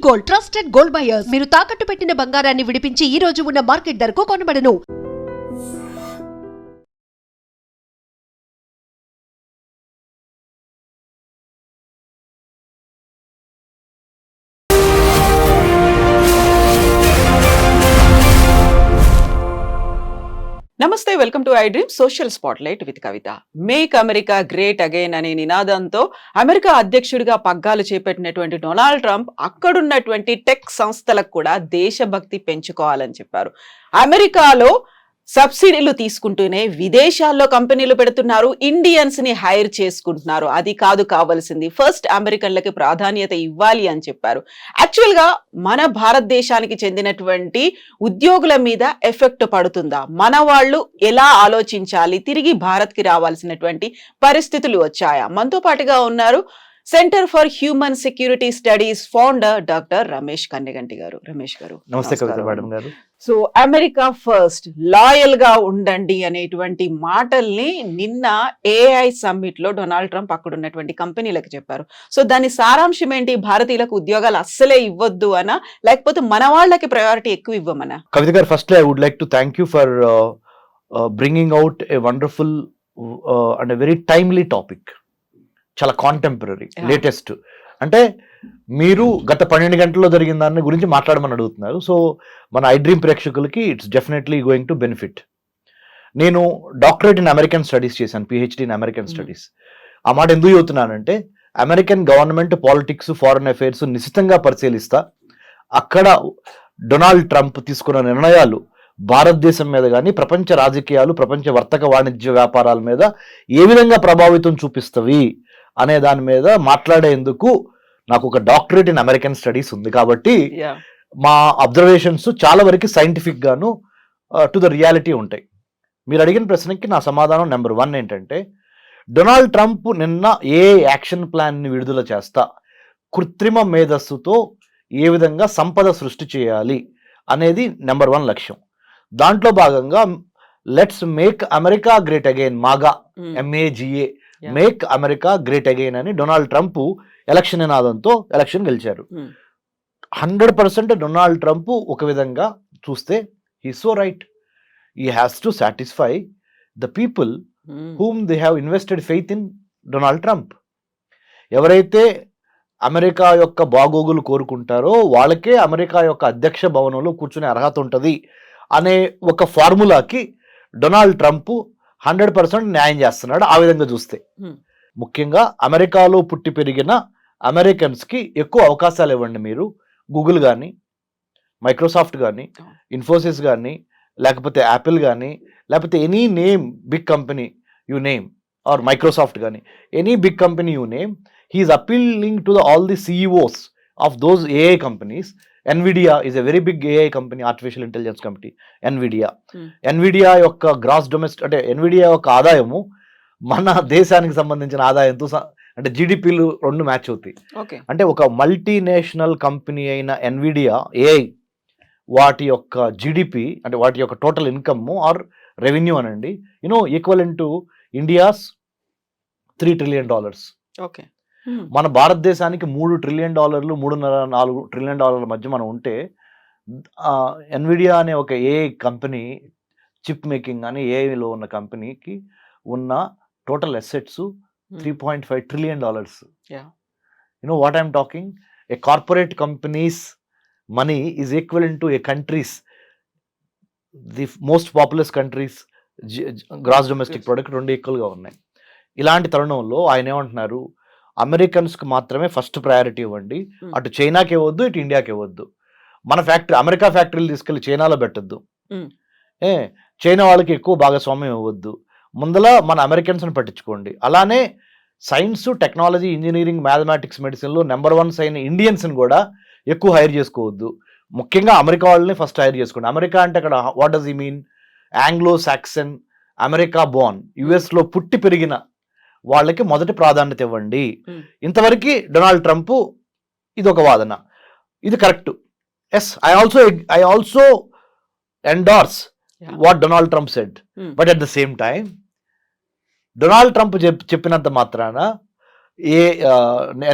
Gold, trusted gold buyers. మీరు తాకట్టు పెట్టిన బంగారాన్ని విడిపించి ఈ రోజు ఉన్న మార్కెట్ ధరకు కొనబడను. నమస్తే, welcome to I dream social spotlight with Kavitha. Make America great again అనే నినాదంతో అమెరికా అధ్యక్షుడిగా పగ్గాలు చేపట్టినటువంటి డొనాల్డ్ ట్రంప్ అక్కడున్నటువంటి టెక్ సంస్థలకు కూడా దేశభక్తి పెంచుకోవాలని చెప్పారు. అమెరికాలో సబ్సిడీలు తీసుకుంటూనే విదేశాల్లో కంపెనీలు పెడుతున్నారు, ఇండియన్స్ ని హైర్ చేసుకుంటున్నారు. అది కాదు కావాల్సింది, ఫస్ట్ అమెరికన్లకి ప్రాధాన్యత ఇవ్వాలి అని చెప్పారు. యాక్చువల్ గా మన భారతదేశానికి చెందినటువంటి ఉద్యోగుల మీద ఎఫెక్ట్ పడుతుందా, మన వాళ్ళు ఎలా ఆలోచించాలి, తిరిగి భారత్ కి రావాల్సినటువంటి పరిస్థితులు వచ్చాయా? మనతో పాటుగా ఉన్నారు centre for human security studies founder doctor Ramesh Kanneganti గారు. రమేష్ గారు నమస్తే కవిత మేడం గారు. సో అమెరికా ఫస్ట్, లాయల్ గా ఉండండి అనేటువంటి మాటల్ని నిన్న ఏఐ సమ్మిట్ లో డొనాల్డ్ ట్రంప్ అక్కడ ఉన్నటువంటి కంపెనీలకు చెప్పారు. సో దాని సారాంశం ఏంటి? భారతీయులకు ఉద్యోగాలు అస్సలే ఇవ్వద్దు అనా, లేకపోతే మన వాళ్ళకి ప్రయారిటీ ఎక్కువ ఇవ్వమనా? కవిత గారు, first I would like to thank you for bringing out a wonderful and very timely topic. చాలా కాంటెంపరీ, లేటెస్ట్. అంటే మీరు గత 12 గంటల్లో జరిగిన దాని గురించి మాట్లాడమని అడుగుతున్నారు. సో మన ఐ డ్రీమ్ ప్రేక్షకులకి it's definitely going to benefit. నేను డాక్టరేట్ ఇన్ అమెరికన్ స్టడీస్ చేశాను, పిహెచ్డి ఇన్ అమెరికన్ స్టడీస్. ఆ మాట ఎందుకు చెబుతున్నానంటే, American government politics, foreign affairs నిశ్చితంగా పరిశీలిస్తా అక్కడ డొనాల్డ్ ట్రంప్ తీసుకున్న నిర్ణయాలు భారతదేశం మీద కానీ, ప్రపంచ రాజకీయాలు, ప్రపంచ వర్తక వాణిజ్య వ్యాపారాల మీద ఏ విధంగా ప్రభావితం చూపిస్తవి అనే దాని మీద మాట్లాడేందుకు నాకు ఒక డాక్టరేట్ ఇన్ అమెరికన్ స్టడీస్ ఉంది. కాబట్టి మా అబ్జర్వేషన్స్ చాలా వరకు సైంటిఫిక్ గాను టు ద రియాలిటీ ఉంటాయి. మీరు అడిగిన ప్రశ్నకి నా సమాధానం నెంబర్ 1 ఏంటంటే, డొనాల్డ్ ట్రంప్ నిన్న ఏ యాక్షన్ ప్లాన్ని విడుదల చేస్తా కృత్రిమ మేధస్సుతో ఏ విధంగా సంపద సృష్టి చేయాలి అనేది నెంబర్ 1 లక్ష్యం. దాంట్లో భాగంగా let's make America great again, MAGA MAGA, make America great again అని డొనాల్డ్ ట్రంప్ ఎలక్షన్ నినాదంతో ఎలక్షన్ గెలిచారు. 100% డొనాల్డ్ ట్రంప్ ఒక విధంగా చూస్తే he so right. He has to satisfy the people whom they have invested faith in Donald Trump. ఎవరైతే America యొక్క బాగోగులు కోరుకుంటారో వాళ్ళకే అమెరికా యొక్క అధ్యక్ష భవనంలో కూర్చునే అర్హత ఉంటుంది అనే ఒక ఫార్ములాకి డొనాల్డ్ ట్రంప్ 100% న్యాయం చేస్తున్నాడు. ఆ విధంగా చూస్తే ముఖ్యంగా అమెరికాలో పుట్టి పెరిగిన అమెరికన్స్కి ఎక్కువ అవకాశాలు ఇవ్వండి. మీరు గూగుల్ కానీ, మైక్రోసాఫ్ట్ కానీ, ఇన్ఫోసిస్ కానీ, లేకపోతే యాపిల్ కానీ, లేకపోతే any name big company you name, or Microsoft కానీ, any big company you name, he's appealing to all the CEOs of those AI companies. NVIDIA is a very big AI company, artificial intelligence company, NVIDIA యొక్క gross domestic, అంటే NVIDIA యొక్క ఆదాయము మన దేశానికి సంబంధించిన ఆదాయంతో అంటే GDPలు 2 మ్యాచ్ అవుతాయి. అంటే ఒక మల్టీనేషనల్ కంపెనీ అయిన NVIDIA AI వాటి యొక్క GDP, అంటే వాటి యొక్క టోటల్ ఇన్కమ్ ఆర్ రెవెన్యూ అనండి, equivalent to India's $3 trillion. Okay, మన భారతదేశానికి $3 trillion, 3.5-4 trillion మధ్య మనం ఉంటే, NVIDIA అనే ఒక AI కంపెనీ, చిప్ మేకింగ్ అని ఏఐలో ఉన్న కంపెనీకి ఉన్న total assets $3.5 trillion. What I'm talking? A corporate companies money is equivalent to a countries, the most populous countries gross domestic product 2 ఈక్వల్గా ఉన్నాయి. ఇలాంటి తరుణంలో ఆయన ఏమంటున్నారు, అమెరికన్స్కి మాత్రమే ఫస్ట్ ప్రయారిటీ ఇవ్వండి, అటు చైనాకి ఇవ్వద్దు, ఇటు ఇండియాకి ఇవ్వద్దు. మన అమెరికా ఫ్యాక్టరీలు తీసుకెళ్ళి చైనాలో పెట్టద్దు, చైనా వాళ్ళకి ఎక్కువ భాగస్వామ్యం ఇవ్వద్దు, ముందల మన అమెరికన్స్ని పట్టించుకోండి. అలానే సైన్స్, టెక్నాలజీ, ఇంజనీరింగ్, మ్యాథమెటిక్స్, మెడిసిన్లో నెంబర్ 1 అయిన ఇండియన్స్ని కూడా ఎక్కువ హైర్ చేసుకోవద్దు. ముఖ్యంగా అమెరికా వాళ్ళని ఫస్ట్ హైర్ చేసుకోండి. అమెరికా అంటే అక్కడ what does he mean? Anglo Saxon, America Born, యుఎస్లో పుట్టి పెరిగిన వాళ్ళకి మొదటి ప్రాధాన్యత ఇవ్వండి. ఇంతవరకు డొనాల్డ్ ట్రంప్ ఇది ఒక వాదన, ఇది correct. Yes, I also endorse what Donald Trump said. But at the same time Donald Trump చెప్పినంత మాత్రాన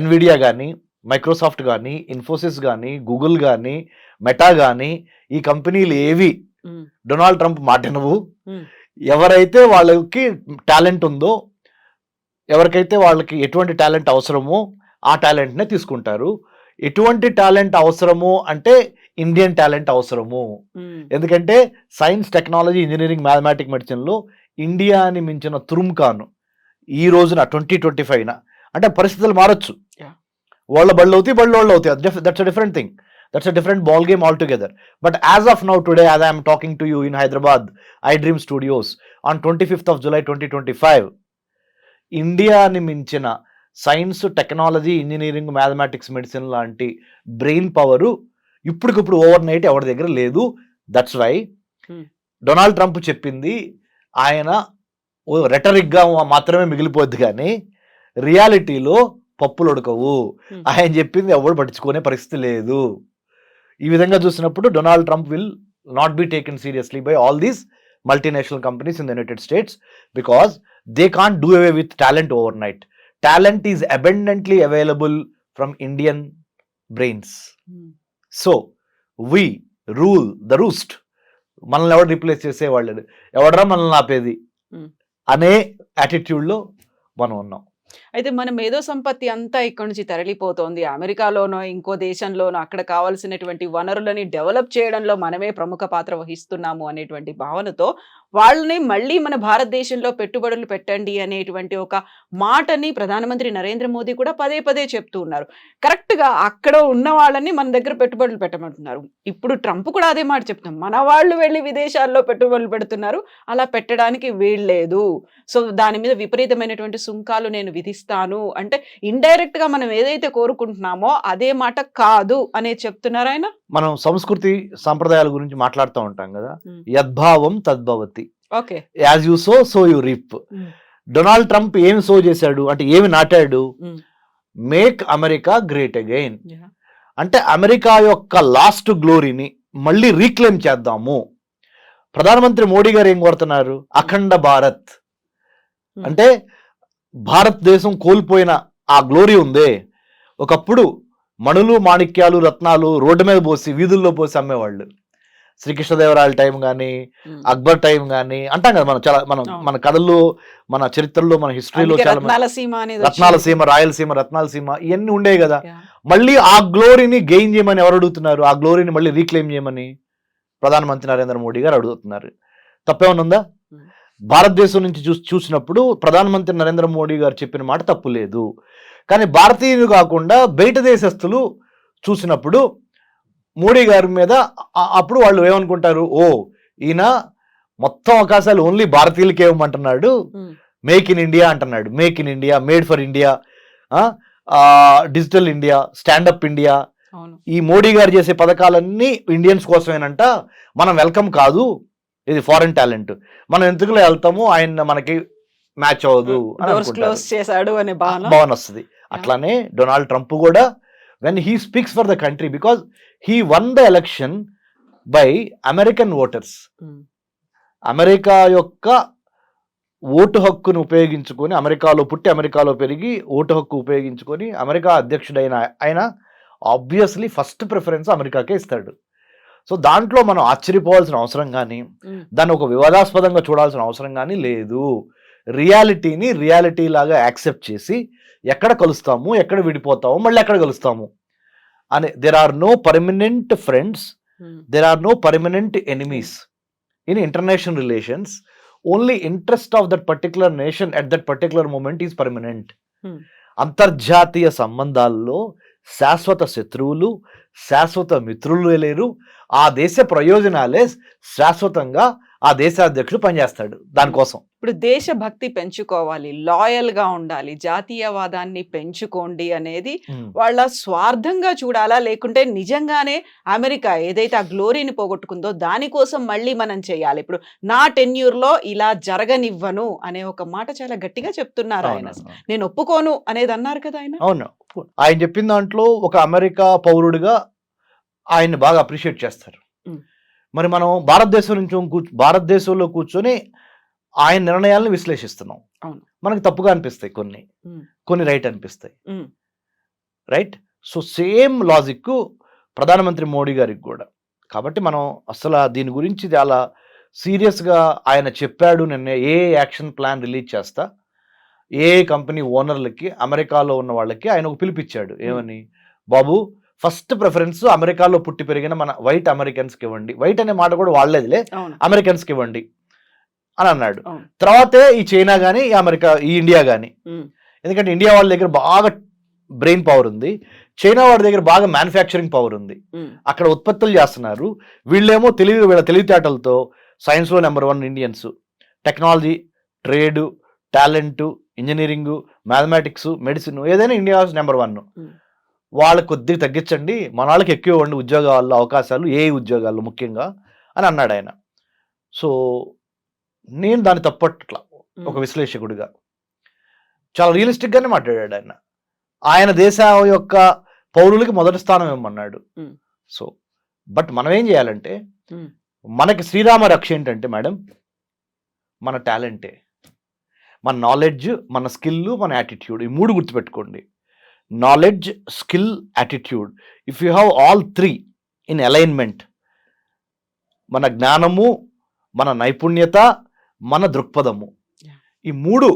NVIDIA కానీ, మైక్రోసాఫ్ట్ కానీ, ఇన్ఫోసిస్ కానీ, గూగుల్ కానీ, మెటా కానీ, ఈ కంపెనీలు ఏవి డొనాల్డ్ ట్రంప్ మాట వినవు. ఎవరైతే వాళ్ళకి టాలెంట్ ఉందో, ఎవరికైతే వాళ్ళకి ఎటువంటి టాలెంట్ అవసరమో ఆ టాలెంట్నే తీసుకుంటారు. ఎటువంటి టాలెంట్ అవసరము అంటే ఇండియన్ టాలెంట్ అవసరము. ఎందుకంటే సైన్స్, టెక్నాలజీ, ఇంజనీరింగ్, మ్యాథమెటిక్, మెడిసిన్లో ఇండియాని మించిన తురుముకాను ఈ రోజున 2025 అంటే పరిస్థితులు మారచ్చు. వాళ్ళ బళ్ళు అవుతాయి, బళ్ళు అవుతాయి. That's a different thing. That's a different ball game altogether. But as of now, today, as I am talking to you in Hyderabad, iDream Studios, on 25th of July 2025, ఇండియాని మించిన science, technology, engineering, mathematics, medicine లాంటి brain power ఇప్పటికిప్పుడు over night ఎవరి దగ్గర లేదు. That's why Donald Trump చెప్పింది ఆయన రెటరిక్గా మాత్రమే మిగిలిపోద్ది, కానీ రియాలిటీలో పప్పులు ఉడకవు. ఆయన చెప్పింది ఎవరు పట్టించుకునే పరిస్థితి లేదు. ఈ విధంగా చూసినప్పుడు Donald Trump will not be taken seriously by all these multinational companies in the United states because they can't do away with talent over night. Talent is abundantly available from Indian brains. So we rule the roost. మనల్ని ఎవరు replace చేసేవాళ్ళు, ఎవడరా మనల్ని ఆపేది అనే యాటిట్యూడ్లో మనం ఉన్నాం. అయితే మన మేధో సంపత్తి అంతా ఇక్కడ నుంచి తరలిపోతోంది. అమెరికాలోనో ఇంకో దేశంలోనో అక్కడ కావాల్సినటువంటి వనరులని డెవలప్ చేయడంలో మనమే ప్రముఖ పాత్ర వహిస్తున్నాము అనేటువంటి భావనతో వాళ్ళని మళ్ళీ మన భారతదేశంలో పెట్టుబడులు పెట్టండి అనేటువంటి ఒక మాటని ప్రధానమంత్రి నరేంద్ర మోదీ కూడా పదే పదే చెప్తూ ఉన్నారు. కరెక్ట్గా అక్కడ ఉన్న వాళ్ళని మన దగ్గర పెట్టుబడులు పెట్టమంటున్నారు. ఇప్పుడు ట్రంప్ కూడా అదే మాట చెప్తున్నాం, మన వాళ్ళు వెళ్ళి విదేశాల్లో పెట్టుబడులు పెడుతున్నారు, అలా పెట్టడానికి వీల్లేదు. సో దాని మీద విపరీతమైనటువంటి సుంకాలు నేను విధిస్తాను అంటే ఇండైరెక్ట్ గా మనం ఏదైతే కోరుకుంటున్నామో అదే మాట కాదు అనే చెప్తున్నారు ఆయన. మనం సంస్కృతి సంప్రదాయాల గురించి మాట్లాడుతూ ఉంటాం కదా, యద్భావం తద్భవతి, okay, as you sow you reap. Donald Trump ఏమి సో చేశాడు అంటే, ఏమి నాటాడు? Make America great again. అంటే అమెరికా యొక్క లాస్ట్ గ్లోరీని మళ్ళీ రీక్లెయిమ్ చేద్దాము. ప్రధానమంత్రి మోడీ గారు ఏం కోరుతున్నారు? అఖండ భారత్. అంటే భారతదేశం కోల్పోయిన ఆ గ్లోరీ ఉందే, ఒకప్పుడు మణులు, మాణిక్యాలు, రత్నాలు రోడ్డు మీద పోసి, వీధుల్లో పోసి అమ్మేవాళ్ళు. శ్రీకృష్ణదేవరాయల టైం కానీ, అక్బర్ టైం కానీ అంటాం కదా మనం. చాలా మన కథల్లో, మన చరిత్రలో, మన హిస్టరీలో చాలా రత్నాలసీమ, రాయలసీమ, రత్నాలసీమ ఇవన్నీ ఉండేవి కదా. మళ్ళీ ఆ గ్లోరీని గెయిన్ చేయమని ఎవరు అడుగుతున్నారు? ఆ గ్లోరీని మళ్ళీ రీక్లెయిమ్ చేయమని ప్రధానమంత్రి నరేంద్ర మోడీ గారు అడుగుతున్నారు. తప్పేమన్నా ఉందా? భారతదేశం నుంచి చూసినప్పుడు ప్రధానమంత్రి నరేంద్ర మోడీ గారు చెప్పిన మాట తప్పు లేదు. కానీ భారతీయులు కాకుండా బయట దేశస్తులు చూసినప్పుడు మోడీ గారి మీద అప్పుడు వాళ్ళు ఏమనుకుంటారు? ఓ, ఈయన మొత్తం అవకాశాలు ఓన్లీ భారతీయులకే ఇవ్వమంటున్నాడు, మేక్ ఇన్ ఇండియా అంటున్నాడు. Make in India, made for India, digital India, stand up India, ఈ మోడీ గారు చేసే పథకాలన్నీ ఇండియన్స్ కోసమేనంట. మనం వెల్కమ్ కాదు, ఇది ఫారెన్ టాలెంట్, మనం ఎందుకులో వెళ్తాము, ఆయన మనకి మ్యాచ్ అవ్వదు అని భావన వస్తుంది. అట్లానే డొనాల్డ్ ట్రంప్ కూడా when he speaks for the country, because he one the election by American voters. America యొక్క ఓటు హక్కును ఉపయోగించుకొని, అమెరికాలో పుట్టి అమెరికాలో పెరిగి ఓటు హక్కు ఉపయోగించుకొని అమెరికా అధ్యక్షుడైన ఆయన ఆబ్వియస్లీ ఫస్ట్ ప్రిఫరెన్స్ అమెరికాకే ఇస్తాడు. సో దాంట్లో మనం ఆశ్చర్యపోవాల్సిన అవసరం కానీ, దాన్ని ఒక వివాదాస్పదంగా చూడాల్సిన అవసరం కానీ లేదు. రియాలిటీని రియాలిటీ లాగా యాక్సెప్ట్ చేసి ఎక్కడ కలుస్తాము, ఎక్కడ విడిపోతాము, మళ్ళీ ఎక్కడ కలుస్తాము అని. There are no permanent friends, there are no permanent enemies in international relations. Only interest of that particular nation at that particular moment is permanent. అంతర్జాతీయ సంబంధాల్లో శాశ్వత శత్రువులు, శాశ్వత మిత్రులు లేరు. ఆ దేశ ప్రయోజనాలే శాశ్వతంగా ఆ దేశాధ్యక్షుడు పనిచేస్తాడు దానికోసం. ఇప్పుడు దేశభక్తి పెంచుకోవాలి, లాయల్ గా ఉండాలి, జాతీయవాదాన్ని పెంచుకోండి అనేది వాళ్ళ స్వార్థంగా చూడాలా, లేకుంటే నిజంగానే అమెరికా ఏదైతే ఆ గ్లోరీని పోగొట్టుకుందో దానికోసం మళ్ళీ మనం చేయాలి? ఇప్పుడు నా టెన్యూర్ లో ఇలా జరగనివ్వను అనే ఒక మాట చాలా గట్టిగా చెప్తున్నారు ఆయన. నేను ఒప్పుకోను అనేది అన్నారు కదా ఆయన. అవును, ఆయన చెప్పిన దాంట్లో ఒక అమెరికా పౌరుడిగా ఆయన్ని బాగా అప్రిషియేట్ చేస్తారు. మరి మనం భారతదేశంలో కూర్చొని ఆయన నిర్ణయాలను విశ్లేషిస్తున్నాం. మనకు తప్పుగా అనిపిస్తాయి కొన్ని రైట్ అనిపిస్తాయి, రైట్? సో సేమ్ లాజిక్ ప్రధానమంత్రి మోడీ గారికి కూడా. కాబట్టి మనం అసలు దీని గురించి చాలా సీరియస్గా ఆయన చెప్పాడు. నిన్న ఏ యాక్షన్ ప్లాన్ రిలీజ్ చేస్తా, ఏ కంపెనీ ఓనర్లకి అమెరికాలో ఉన్న వాళ్ళకి ఆయన ఒక పిలిపిచ్చాడు. ఏమని, బాబు ఫస్ట్ ప్రిఫరెన్స్ అమెరికాలో పుట్టి పెరిగిన మన వైట్ అమెరికన్స్కి ఇవ్వండి. వైట్ అనే మాట కూడా వాడలేదులే, అమెరికన్స్కి ఇవ్వండి అని అన్నాడు. తర్వాతే ఈ చైనా కానీ ఈ ఇండియా కానీ. ఎందుకంటే ఇండియా వాళ్ళ దగ్గర బాగా బ్రెయిన్ పవర్ ఉంది, చైనా వాడి దగ్గర బాగా మ్యానుఫ్యాక్చరింగ్ పవర్ ఉంది, అక్కడ ఉత్పత్తులు చేస్తున్నారు. వీళ్ళేమో వీళ్ళ తెలివితేటలతో సైన్స్లో number 1 Indians, technology, trade, talent, engineering, mathematics, medicine ఏదైనా ఇండియా నెంబర్ 1. వాళ్ళకి కొద్దిగా తగ్గించండి, మన వాళ్ళకి ఎక్కువ ఇవ్వండి ఉద్యోగాల్లో అవకాశాలు, ఏ ఉద్యోగాల్లో ముఖ్యంగా అని అన్నాడు ఆయన. సో నేను దాన్ని తప్పట్లా ఒక విశ్లేషకుడిగా. చాలా రియలిస్టిక్గానే మాట్లాడాడు ఆయన. ఆయన దేశం యొక్క పౌరులకి మొదటి స్థానం ఇవ్వమన్నాడు. సో బట్ మనం ఏం చేయాలంటే, మనకి శ్రీరామ రక్ష ఏంటంటే మేడం, మన టాలెంటే, మన నాలెడ్జ్, మన స్కిల్, మన యాటిట్యూడ్. ఈ 3 గుర్తుపెట్టుకోండి. Knowledge, skill, attitude. If you have all 3 in alignment, మన జ్ఞానము, మన నైపుణ్యత, మన దృక్పథము, ఈ 3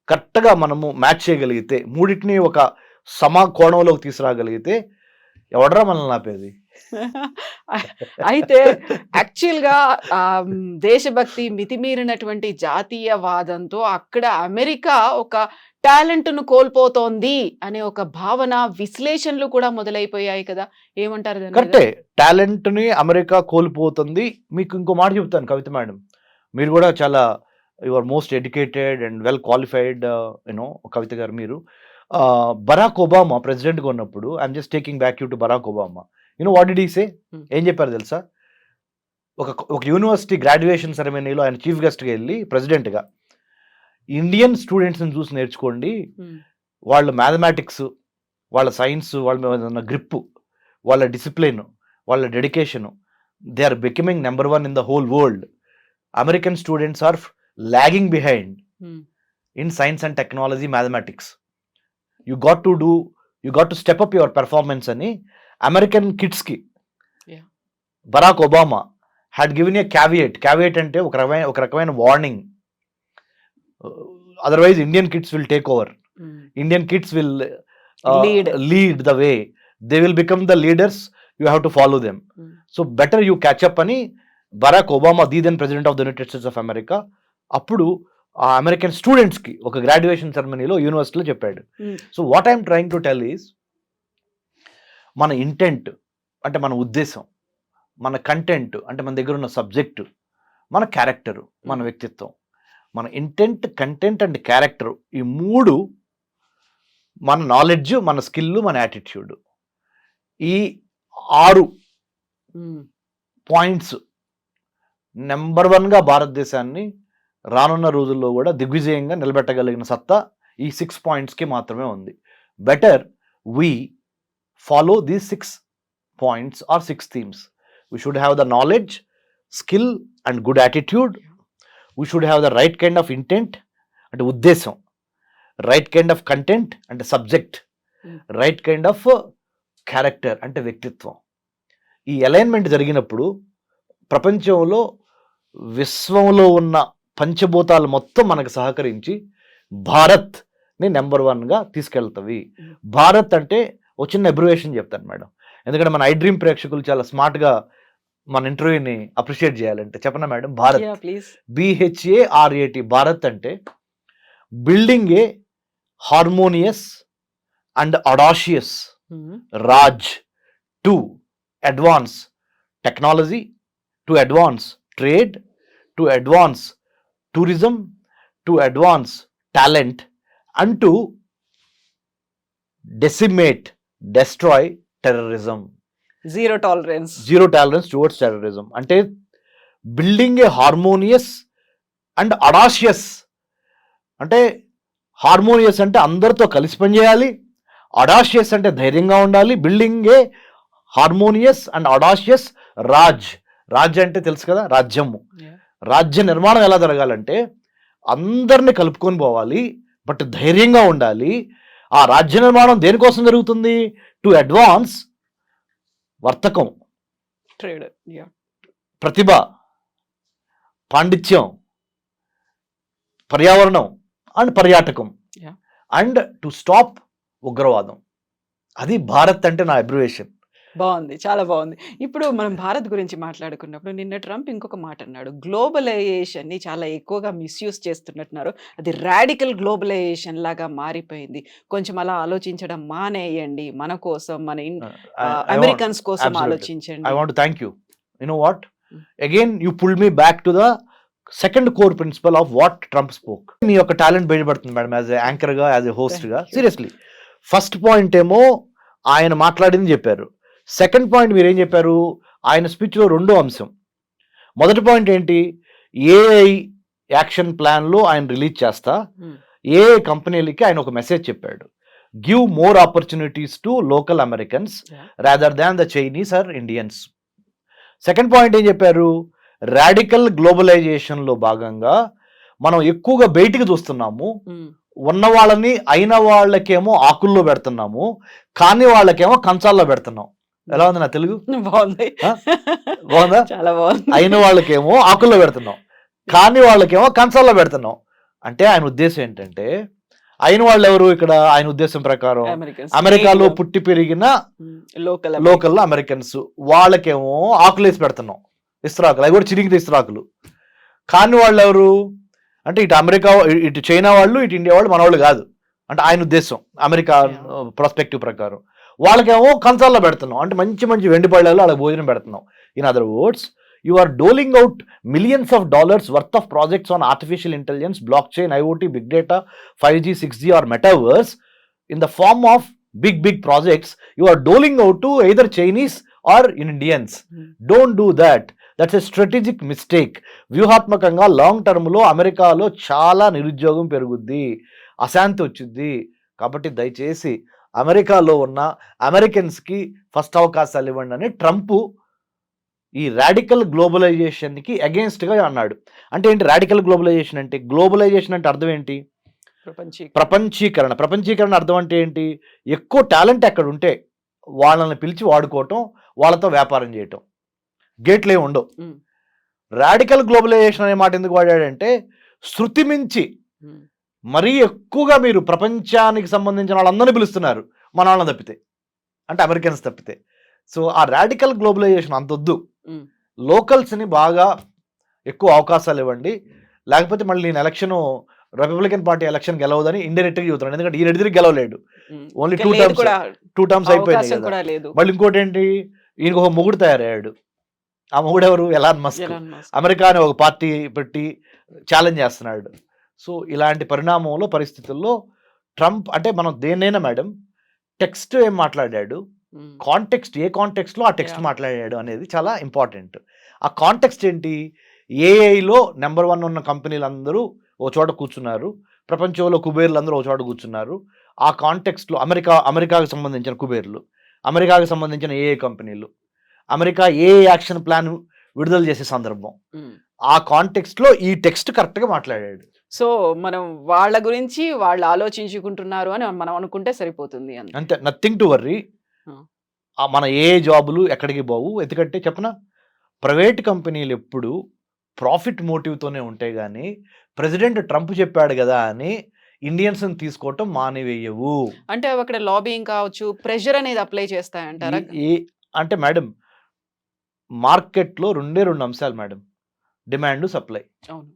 కరెక్ట్గా మనము మ్యాచ్ చేయగలిగితే, 3టిని ఒక కోణంలోకి తీసుకురాగలిగితే ఎవడరా మనల్ని ఆపేది? అయితే యాక్చువల్గా దేశభక్తి మితిమీరినటువంటి జాతీయవాదంతో అక్కడ అమెరికా ఒక టాలెంట్ను కోల్పోతోంది అనే ఒక భావన, విశ్లేషణలు కూడా మొదలైపోయాయి కదా, ఏమంటారు? కరెక్టే, టాలెంట్ని అమెరికా కోల్పోతుంది. మీకు ఇంకో మాట చెప్తాను కవిత మేడం, మీరు కూడా చాలా your most educated and well qualified Kavitha garu. మీరు బరాక్ ఒబామా ప్రెసిడెంట్గా ఉన్నప్పుడు, I'm just taking back you to Barack Obama. What did he say? ఏం చెప్పారు తెలుసా? ఒక యూనివర్సిటీ గ్రాడ్యుయేషన్ సెరమనీలో ఆయన చీఫ్ గెస్ట్గా వెళ్ళి ప్రెసిడెంట్గా, ఇండియన్ స్టూడెంట్స్ని చూసి నేర్చుకోండి, వాళ్ళ మ్యాథమెటిక్స్, వాళ్ళ సైన్స్, వాళ్ళ గ్రిప్, వాళ్ళ డిసిప్లిన్, వాళ్ళ dedication, they are becoming number 1 in the whole world. American students are lagging behind in science and technology, mathematics. You got to step up your performance ani American kids ki Barack Obama had given a caveat ante oka rakamaina warning. Otherwise Indian kids will take over. Indian kids will lead the way. They will become the leaders, you have to follow them. So better you catch up ani Barack Obama, the then president of the United States of America, అప్పుడు ఆ American స్టూడెంట్స్కి ఒక graduation సెరమనీలో యూనివర్సిటీలో చెప్పాడు. So what I'm trying to tell is, మన intent అంటే మన ఉద్దేశం, మన కంటెంట్ అంటే మన దగ్గర ఉన్న సబ్జెక్టు, మన క్యారెక్టరు, మన వ్యక్తిత్వం, మన ఇంటెంట్, కంటెంట్ అండ్ క్యారెక్టర్, ఈ 3 మన నాలెడ్జ్, మన స్కిల్, మన యాటిట్యూడ్, ఈ 6 పాయింట్స్ నెంబర్ 1గా భారతదేశాన్ని రానున్న రోజుల్లో కూడా దిగ్విజయంగా నిలబెట్టగలిగిన సత్తా ఈ 6 పాయింట్స్కి మాత్రమే ఉంది. Better we follow these 6 points are 6 themes. We should have the knowledge, skill and good attitude. We should have the right kind of intent అంటే ఉద్దేశం, రైట్ కైండ్ ఆఫ్ కంటెంట్ అంటే subject, right kind of character అంటే వ్యక్తిత్వం. ఈ alignment జరిగినప్పుడు ప్రపంచంలో, విశ్వంలో ఉన్న పంచభూతాలు మొత్తం మనకు సహకరించి భారత్ని నెంబర్ 1గా తీసుకెళ్తవి. భారత్ అంటే ఒక చిన్న అబ్రివేషన్ చెప్తాను మేడం, ఎందుకంటే మన ఐ డ్రీమ్ ప్రేక్షకులు చాలా స్మార్ట్గా మన ఇంటర్వ్యూని అప్రిషియేట్ చేయాలంటే చెప్పనా మేడం? భారత్, BHARAT. భారత్ అంటే building a harmonious and audacious Raj to advance technology, to advance trade, to advance tourism, to advance talent, and to decimate, destroy terrorism. Zero tolerance towards terrorism. అంటే building a harmonious and audacious, అంటే harmonious అంటే అందరితో కలిసి పనిచేయాలి, audacious అంటే ధైర్యంగా ఉండాలి. Building a harmonious and audacious Raj అంటే తెలుసు కదా, రాజ్యము. రాజ్య నిర్మాణం ఎలా జరగాలంటే అందరిని కలుపుకొని పోవాలి, బట్ ధైర్యంగా ఉండాలి. ఆ రాజ్య నిర్మాణం దేనికోసం జరుగుతుంది? టు అడ్వాన్స్ వర్తకం, ట్రేడ్, ప్రతిభ, పాండిత్యం, పర్యావరణం అండ్ పర్యాటకం, Yeah. అండ్ టు స్టాప్ ఉగ్రవాదం. అది భారత్ అంటే నా అబ్రివేషన్. బాగుంది, చాలా బాగుంది. ఇప్పుడు మనం భారత్ గురించి మాట్లాడుకున్నప్పుడు నిన్న ట్రంప్ ఇంకొక మాట అన్నాడు, గ్లోబలైజేషన్ ని చాలా ఎక్కువగా మిస్యూజ్ చేస్తున్నట్టున్నారు, అది రాడికల్ గ్లోబలైజేషన్ లాగా మారిపోయింది, కొంచెం అలా ఆలోచించడం మానేయండి, మన కోసం, మన అమెరికన్స్ కోసం absolutely. ఆలోచించండి. I want to thank you. You know what? Again, you pulled me back to the second core principle of what Trump spoke. మీ యొక్క టాలెంట్ బయటపడుతుంది మేడం, యాజ్ ఎ యాంకర్ గా, యాజ్ ఎ హోస్ట్ గా. Thank you. Seriously, first point ఏమో ఆయన మాట్లాడింది చెప్పారు. Second point మీరు ఏం చెప్పారు? ఆయన స్పీచ్ లో రెండో అంశం. మొదటి పాయింట్ ఏంటి? ఏఐ యాక్షన్ ప్లాన్ లో ఆయన రిలీజ్ చేస్తా Hmm. ఏఐ కంపెనీలకి ఆయన ఒక మెసేజ్ చెప్పాడు, give more opportunities to local Americans Yeah. Rather than the Chinese or Indians. Second point ఏం చెప్పారు? రాడికల్ గ్లోబలైజేషన్ లో భాగంగా మనం ఎక్కువగా బయటికి చూస్తున్నాము, Hmm. ఉన్న వాళ్ళని అయిన వాళ్ళకేమో ఆకుల్లో పెడుతున్నాము, కాని వాళ్ళకేమో కంచాల్లో పెడుతున్నాం. ఎలా ఉంది నా తెలుగు? బాగుంది, బాగుందా? చాలా బాగుంది. అయిన వాళ్ళకేమో ఆకుల్లో పెడుతున్నాం, కాని వాళ్ళకేమో కంచాల్లో పెడుతున్నాం. అంటే ఆయన ఉద్దేశం ఏంటంటే, అయిన వాళ్ళు ఎవరు ఇక్కడ? ఆయన ఉద్దేశం ప్రకారం Americans. అమెరికాలో పుట్టి పెరిగిన లోకల్ అమెరికన్స్, వాళ్ళకేమో ఆకులేసి పెడుతున్నాం, ఇస్త్రాకులు, అవి కూడా చిరిగిన ఇస్త్రాకులు. కాని వాళ్ళు ఎవరు అంటే ఇటు అమెరికా, ఇటు చైనా వాళ్ళు, ఇటు ఇండియా వాళ్ళు, మన వాళ్ళు కాదు. అంటే ఆయన ఉద్దేశం అమెరికా ప్రాస్పెక్టివ్ ప్రకారం. వాళ్ళకేమో కంచాల్లో పెడుతున్నాం, అంటే మంచి మంచి వెండి పళ్ళలో వాళ్ళకి భోజనం పెడుతున్నాం. In other words, you are doling out millions of dollars worth of projects on artificial intelligence, blockchain, IOT, big data, 5G, 6G or metaverse in the form of big projects. You are doling out to either Chinese or Indians. Don't do that. That's a strategic mistake. వ్యూహాత్మకంగా long term లో అమెరికాలో చాలా నిరుద్యోగం పెరుగుద్ది, అశాంతి వచ్చింది. కాబట్టి దయచేసి అమెరికాలో ఉన్న అమెరికన్స్ కి ఫస్ట్ అవకాశాలు ఇవ్వండి అని ట్రంప్ ఈ రాడికల్ గ్లోబలైజేషన్ కి అగేన్స్ట్ గా అన్నాడు. అంటే ఏంటి రాడికల్ గ్లోబలైజేషన్ అంటే? గ్లోబలైజేషన్ అంటే అర్థం ఏంటి? ప్రపంచీకరణ. ప్రపంచీకరణ అర్థం అంటే ఏంటి? ఎక్కువ టాలెంట్ ఎక్కడ ఉంటే వాళ్ళని పిలిచి వాడుకోవటం, వాళ్ళతో వ్యాపారం చేయటం, గేట్లే ఉండవు. రాడికల్ గ్లోబలైజేషన్ అనే మాట ఎందుకు వాడాడంటే, శృతి మించి మరీ ఎక్కువగా మీరు ప్రపంచానికి సంబంధించిన వాళ్ళందరినీ పిలుస్తున్నారు, మన వాళ్ళని తప్పితే, అంటే అమెరికన్స్ తప్పితే. సో ఆ రాడికల్ గ్లోబలైజేషన్ అంతొద్దు, లోకల్స్ని బాగా ఎక్కువ అవకాశాలు ఇవ్వండి, లేకపోతే మళ్ళీ నేను ఎలక్షన్ రిపబ్లికన్ పార్టీ ఎలక్షన్ గెలవదని ఇండైరెక్ట్ గా చెబుతున్నాడు. ఎందుకంటే ఈయన ఎదురు గెలవలేడు, ఓన్లీ టూ టర్మ్స్ అయిపోయినాయి కదా. మళ్ళీ ఇంకోటి ఏంటి, ఈయనకు ఒక మొగుడు తయారయ్యాడు. ఆ మొగుడు ఎవరు? Elon Musk. అమెరికా అనే ఒక పార్టీ పెట్టి ఛాలెంజ్ చేస్తున్నాడు. సో ఇలాంటి పరిణామంలో పరిస్థితుల్లో ట్రంప్ అంటే మనం దేన్నైనా మేడం టెక్స్ట్ ఏం మాట్లాడాడు, కాంటెక్స్ట్ ఏ కాంటెక్స్ట్ లో ఆ టెక్స్ట్ మాట్లాడాడు అనేది చాలా ఇంపార్టెంట్. ఆ కాంటెక్స్ట్ ఏంటి? ఏఐలో నెంబర్ 1 ఉన్న కంపెనీలు అందరూ ఓ చోట కూర్చున్నారు, ప్రపంచంలో కుబేర్లు అందరూ ఓ చోట కూర్చున్నారు. ఆ కాంటెక్స్ట్లో అమెరికాకు సంబంధించిన కుబేర్లు, అమెరికాకు సంబంధించిన ఏఏ కంపెనీలు, అమెరికా ఏ యాక్షన్ ప్లాన్ విడుదల చేసే సందర్భం, ఆ కాంటెక్స్ట్లో ఈ టెక్స్ట్ కరెక్ట్గా మాట్లాడాడు. సో మనం వాళ్ళ గురించి వాళ్ళు ఆలోచించుకుంటున్నారు అని మనం అనుకుంటే సరిపోతుంది అంతే, నథింగ్ టు వర్రీ. మన ఏ జాబులు ఎక్కడికి పోవు. ఎందుకంటే చెప్పనా, ప్రైవేట్ కంపెనీలు ఎప్పుడు ప్రాఫిట్ మోటివ్తోనే ఉంటాయి, కానీ ప్రెసిడెంట్ ట్రంప్ చెప్పాడు కదా అని ఇండియన్స్ తీసుకోవటం మానివేయవు. అంటే అక్కడ లాబింగ్ కావచ్చు, ప్రెషర్ అనేది అప్లై చేస్తాయంటారా? అంటే మేడం, మార్కెట్లో రెండు అంశాలు మేడం, డిమాండ్, సప్లై. అవును,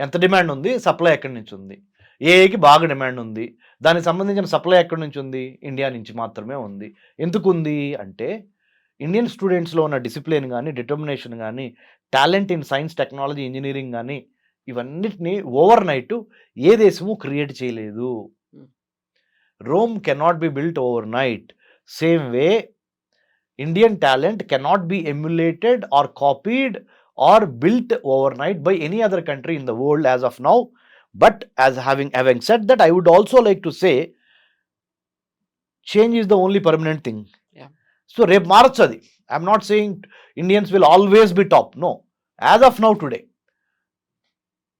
ఎంత డిమాండ్ ఉంది, సప్లై ఎక్కడి నుంచి ఉంది. ఏఐకి బాగా డిమాండ్ ఉంది, దానికి సంబంధించిన సప్లై ఎక్కడి నుంచి ఉంది? ఇండియా నుంచి మాత్రమే ఉంది. ఎందుకు ఉంది అంటే, ఇండియన్ స్టూడెంట్స్లో ఉన్న డిసిప్లిన్ కానీ, డిటర్మినేషన్ కానీ, talent in science, technology, engineering కానీ, ఇవన్నిటిని ఓవర్ నైట్ ఏ దేశము క్రియేట్ చేయలేదు. Rome cannot be built overnight. Same way Indian talent cannot be emulated or copied or built overnight by any other country in the world as of now. But as having said that, I would also like to say, change is the only permanent thing. Yeah. So rep marachadi, I am not saying Indians will always be top. No, as of now today,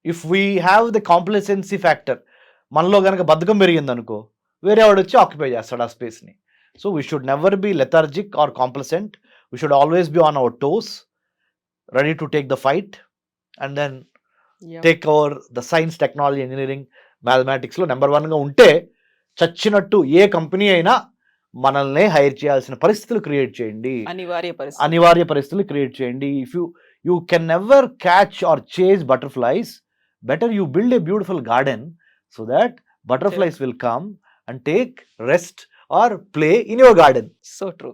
if we have the complacency factor, మనలో గనక బద్ధకం పెరిగింది అనుకో, వేరే వాడు వచ్చి occupy చేస్తాడు ఆ స్పేస్ని. So we should never be lethargic or complacent. We should always be on our toes, ready to take the fight, and then take over the science, technology, engineering, mathematics లో నెంబర్ 1 గా ఉంటే చచ్చినట్టు ఏ company అయినా మనల్ని hire చేయాల్సిన పరిస్థితులు create చేయండి, అనివార్య పరిస్థితులు క్రియేట్ చేయండి. If you can never catch or chase butterflies, better you build a beautiful garden so that butterflies will come and take rest or play in your garden. So true.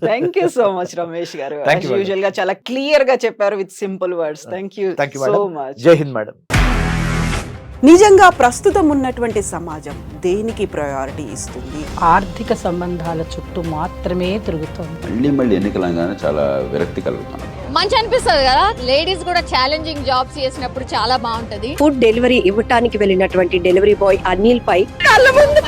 Thank you so much Ramesh గారు. Usual గా చాలా clear గా చెప్పారు with simple words. Thank you so much. జై హింద్ madam. నిజంగా ప్రస్తుతం ఉన్నటువంటి సమాజం దేనికి ప్రయారిటీ ఇస్తుంది? ఆర్థిక సంబంధాల చుట్టూ మాత్రమే తిరుగుతోంది. మళ్ళీ ఎన్నికలంగానే చాలా విరక్తి కలుగుతున్నాం. మంచి అనిపిస్తుంది కదా, లేడీస్ కూడా ఛాలెంజింగ్ జాబ్స్ చేసినప్పుడు చాలా బాగుంటది. ఫుడ్ డెలివరీ ఇవ్వటానికి వెళ్ళినటువంటి డెలివరీ బాయ్ అనిల్ పై కళ్ళ ముందు